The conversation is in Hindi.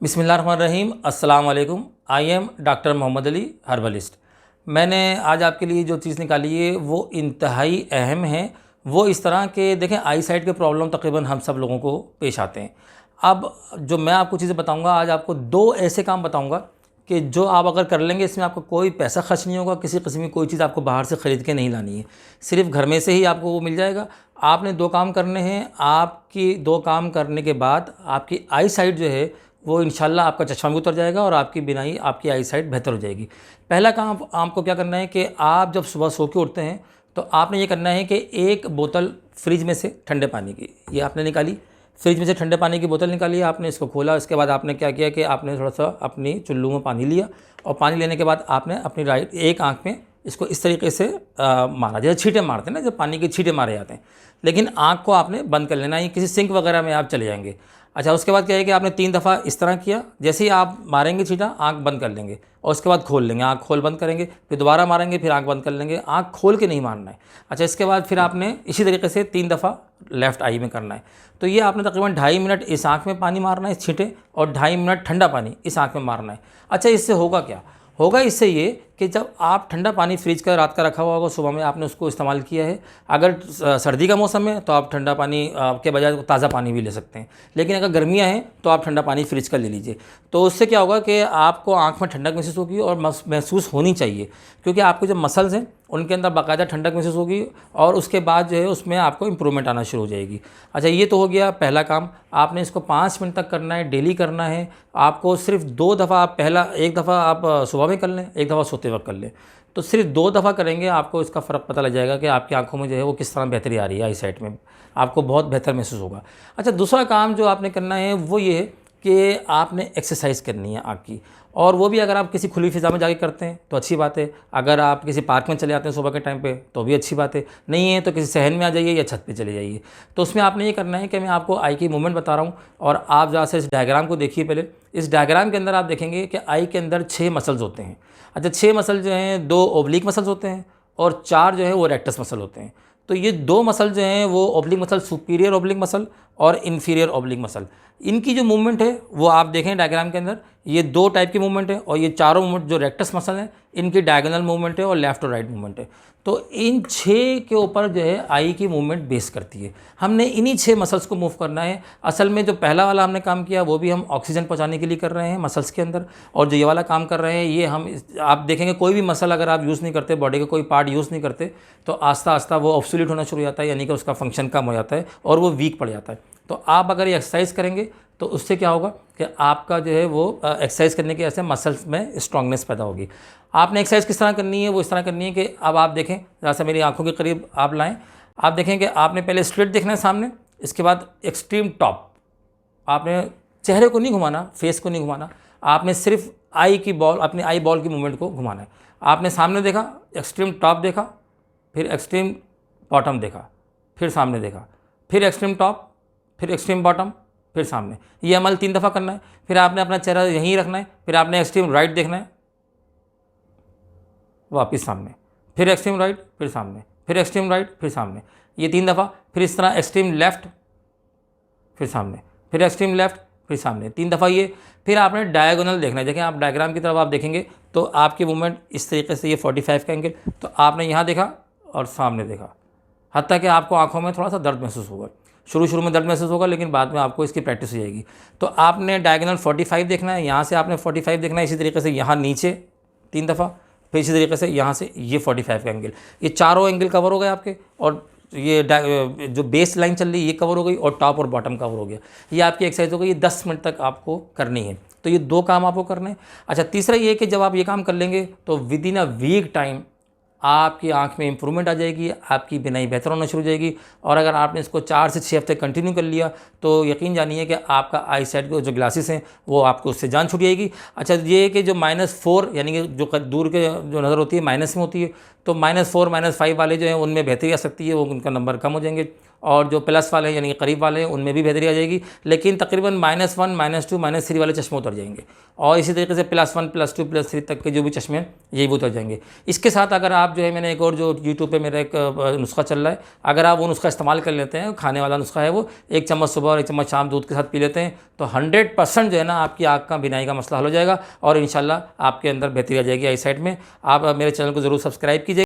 बिस्मिल्लाहिर्रहमानिर्रहीम। अस्सलाम वालेकुम। I am doctor Mohammad Ali, herbalist. मैंने आज आपके लिए जो चीज़ निकाली है वो इंतहाई अहम है। वो इस तरह के देखें, आई साइट के प्रॉब्लम तकरीबन हम सब लोगों को पेश आते हैं। अब जो मैं आपको चीज़ें बताऊंगा, आज आपको दो ऐसे काम बताऊंगा कि जो आप अगर कर लेंगे, इसमें आपको कोई पैसा खर्च नहीं होगा, किसी किस्म की कोई चीज़ आपको बाहर से ख़रीद के नहीं लानी है, सिर्फ घर में से ही आपको वो मिल जाएगा। आपने दो काम करने हैं। आपकी दो काम करने के बाद आपकी आई साइट जो है वो इंशाल्लाह आपका चश्मा भी उतर जाएगा और आपकी बिनाई, आपकी आई साइट बेहतर हो जाएगी। पहला काम आपको क्या करना है कि आप जब सुबह सो के उठते हैं तो आपने ये करना है कि एक बोतल फ्रिज में से ठंडे पानी की, ये आपने निकाली, फ्रिज में से ठंडे पानी की बोतल निकाली, आपने इसको खोला। इसके बाद आपने क्या किया कि आपने थोड़ा सा अपनी चुल्लू में पानी लिया और पानी लेने के बाद आपने अपनी राइट एक आँख में इसको इस तरीके से मारा, जैसे छींटे मारते हैं ना, जब पानी के छींटे मारे जाते हैं, लेकिन आँख को आपने बंद कर लेना है। किसी सिंक वगैरह में आप चले जाएंगे। अच्छा, उसके बाद क्या है कि आपने 3 दफ़ा इस तरह किया, जैसे ही आप मारेंगे छींटा आँख बंद कर लेंगे और उसके बाद खोल लेंगे, आँख खोल बंद करेंगे, फिर दोबारा मारेंगे, फिर आँख बंद कर लेंगे, आँख खोल के नहीं मारना है। अच्छा, इसके बाद फिर आपने इसी तरीके से 3 दफ़ा लेफ़्ट आई में करना है। तो ये आपने तकरीबन 2.5 मिनट इस आँख में पानी मारना है, इस छींटे, और 2.5 मिनट ठंडा पानी इस आँख में मारना है। अच्छा, इससे होगा क्या? होगा इससे ये कि जब आप ठंडा पानी फ्रिज का रात का रखा हुआ होगा, सुबह में आपने उसको इस्तेमाल किया है, अगर सर्दी का मौसम है तो आप ठंडा पानी के बजाय ताज़ा पानी भी ले सकते हैं, लेकिन अगर गर्मियाँ हैं तो आप ठंडा पानी फ्रिज का ले लीजिए। तो उससे क्या होगा कि आपको आँख में ठंडक महसूस होगी और महसूस होनी चाहिए, क्योंकि आपके जो मसल्स हैं उनके अंदर बाकायदा ठंडक महसूस होगी और उसके बाद जो है उसमें आपको इम्प्रूवमेंट आना शुरू हो जाएगी। अच्छा, ये तो हो गया पहला काम। आपने इसको 5 मिनट तक करना है, डेली करना है। आपको सिर्फ 2 दफ़ा, आप पहला एक दफ़ा आप सुबह में कर लें, एक दफ़ा सोते वक्त कर लें, तो सिर्फ 2 दफ़ा करेंगे, आपको इसका फ़र्क पता लग जाएगा कि आपकी आंखों में जो है वो किस तरह बेहतरी आ रही है, आई साइट में आपको बहुत बेहतर महसूस होगा। अच्छा, दूसरा काम जो आपने करना है वो ये है कि आपने एक्सरसाइज करनी है आँख की, और वो भी अगर आप किसी खुली फ़िज़ा में जाके करते हैं तो अच्छी बात है। अगर आप किसी पार्क में चले जाते हैं सुबह के टाइम पे तो भी अच्छी बात है, नहीं है तो किसी सहन में आ जाइए या छत पे चले जाइए। तो उसमें आपने ये करना है कि मैं आपको आई की मूवमेंट बता रहा हूँ और आप ज़रा से इस डायग्राम को देखिए। पहले इस डायग्राम के अंदर आप देखेंगे कि आई के अंदर 6 मसल्स होते हैं। अच्छा, 6 मसल जो हैं, 2 ओब्लिक मसल्स होते हैं और 4 जो है वो रेक्टस मसल होते हैं। तो ये 2 मसल जो हैं वो oblique muscle, superior oblique muscle और इन्फीरियर ओब्लिक मसल, इनकी जो मूवमेंट है वो आप देखें डायग्राम के अंदर, ये 2 टाइप की मूवमेंट है और ये चारों मूवमेंट जो रेक्टस मसल हैं इनकी डायगोनल मूवमेंट है और लेफ़्ट और राइट मूवमेंट है। तो इन 6 के ऊपर जो है आई की मूवमेंट बेस करती है। हमने इन्हीं 6 मसल्स को मूव करना है। असल में जो पहला वाला हमने काम किया वो भी हम ऑक्सीजन पहुंचाने के लिए कर रहे हैं मसल्स के अंदर, और जो ये वाला काम कर रहे हैं ये हम, आप देखेंगे कोई भी मसल अगर आप यूज़ नहीं करते, बॉडी का कोई पार्ट यूज़ नहीं करते, तो आस्ता आस्ता वो ऑब्सोल्यूट होना शुरू हो जाता है, यानी कि उसका फंक्शन कम हो जाता है और वो वीक पड़ जाता है। तो आप अगर ये एक्सरसाइज करेंगे तो उससे क्या होगा कि आपका जो है वो एक्सरसाइज करने के ऐसे मसल्स में स्ट्रांगनेस पैदा होगी। आपने एक्सरसाइज किस तरह करनी है, वो इस तरह करनी है कि अब आप देखें, जैसा मेरी आंखों के करीब आप लाएं, आप देखें कि आपने पहले स्ट्रेट देखना है सामने, इसके बाद एक्सट्रीम टॉप। आपने चेहरे को नहीं घुमाना, फेस को नहीं घुमाना, आपने सिर्फ आई की बॉल, अपनी आई बॉल की मूवमेंट को घुमाना है। आपने सामने देखा, एक्सट्रीम टॉप देखा, फिर एक्सट्रीम बॉटम देखा, फिर सामने देखा, फिर एक्सट्रीम टॉप, फिर एक्सट्रीम बॉटम, फिर सामने। ये अमल 3 दफ़ा करना है। फिर आपने अपना चेहरा यहीं रखना है, फिर आपने एक्सट्रीम राइट देखना है, वापस सामने, फिर एक्सट्रीम राइट, फिर सामने, फिर एक्सट्रीम राइट, फिर सामने, ये 3 दफ़ा। फिर इस तरह एक्सट्रीम लेफ़्ट, फिर सामने, फिर एक्सट्रीम लेफ़्ट, फिर सामने, 3 दफ़ा ये। फिर आपने डायगोनल देखना है। देखें, आप डायग्राम की तरफ आप देखेंगे तो आपकी मूवमेंट इस तरीके से, ये 45 का एंगल, तो आपने यहाँ देखा और सामने देखा, हत्ता कि आपको आँखों में थोड़ा सा दर्द महसूस होगा। शुरू में दर्द महसूस होगा, लेकिन बाद में आपको इसकी प्रैक्टिस हो जाएगी। तो आपने डायगोनल 45 देखना है, यहाँ से आपने 45 देखना है, इसी तरीके से यहाँ नीचे 3 दफ़ा, फिर इसी तरीके से यहाँ से ये 45 का एंगल। ये चारों एंगल कवर हो गए आपके, और ये जो बेस लाइन चल रही है ये कवर हो गई, और टॉप और बॉटम कवर हो गया। ये आपकी एक्सरसाइज हो गई। ये 10 मिनट तक आपको करनी है। तो ये 2 काम आपको करने हैं। अच्छा, तीसरा ये कि जब आप ये काम कर लेंगे तो within a week time आपकी आंख में इंप्रूवमेंट आ जाएगी, आपकी बिनाई बेहतर होना शुरू हो जाएगी। और अगर आपने इसको 4 से 6 हफ्ते कंटिन्यू कर लिया तो यकीन जानिए कि आपका आई साइट के जो ग्लासेस हैं वो आपको उससे जान छूट जाएगी। अच्छा, ये कि जो -4 यानी कि जो दूर के जो नज़र होती है माइनस में होती है, तो -4 -5 वाले जो हैं उनमें बेहतरी आ सकती है, वो उनका नंबर कम हो जाएंगे। और जो प्लस वाले हैं यानी कि करीब वाले हैं उनमें भी बेहतरी आ जाएगी, लेकिन तकरीबन -1, -2, -3 वाले चश्मे उतर जाएंगे और इसी तरीके से +1, +2, +3 तक के जो भी चश्मे हैं ये भी उतर जाएंगे। इसके साथ अगर आप जो है, मैंने एक और जो यूट्यूब पे मेरा एक नुस्खा चल रहा है, अगर आप वो नुस्खा इस्तेमाल कर लेते हैं, खाने वाला नुस्खा है वो, 1 चम्मच सुबह और 1 चम्मच शाम दूध के साथ पी लेते हैं तो 100% जो है ना आपकी आँख का बिनाई का मसला हल हो जाएगा और इंशाल्लाह आपके अंदर बेहतरी आ जाएगी आई साइट में। आप मेरे चैनल को ज़रूर सब्सक्राइब कीजिए।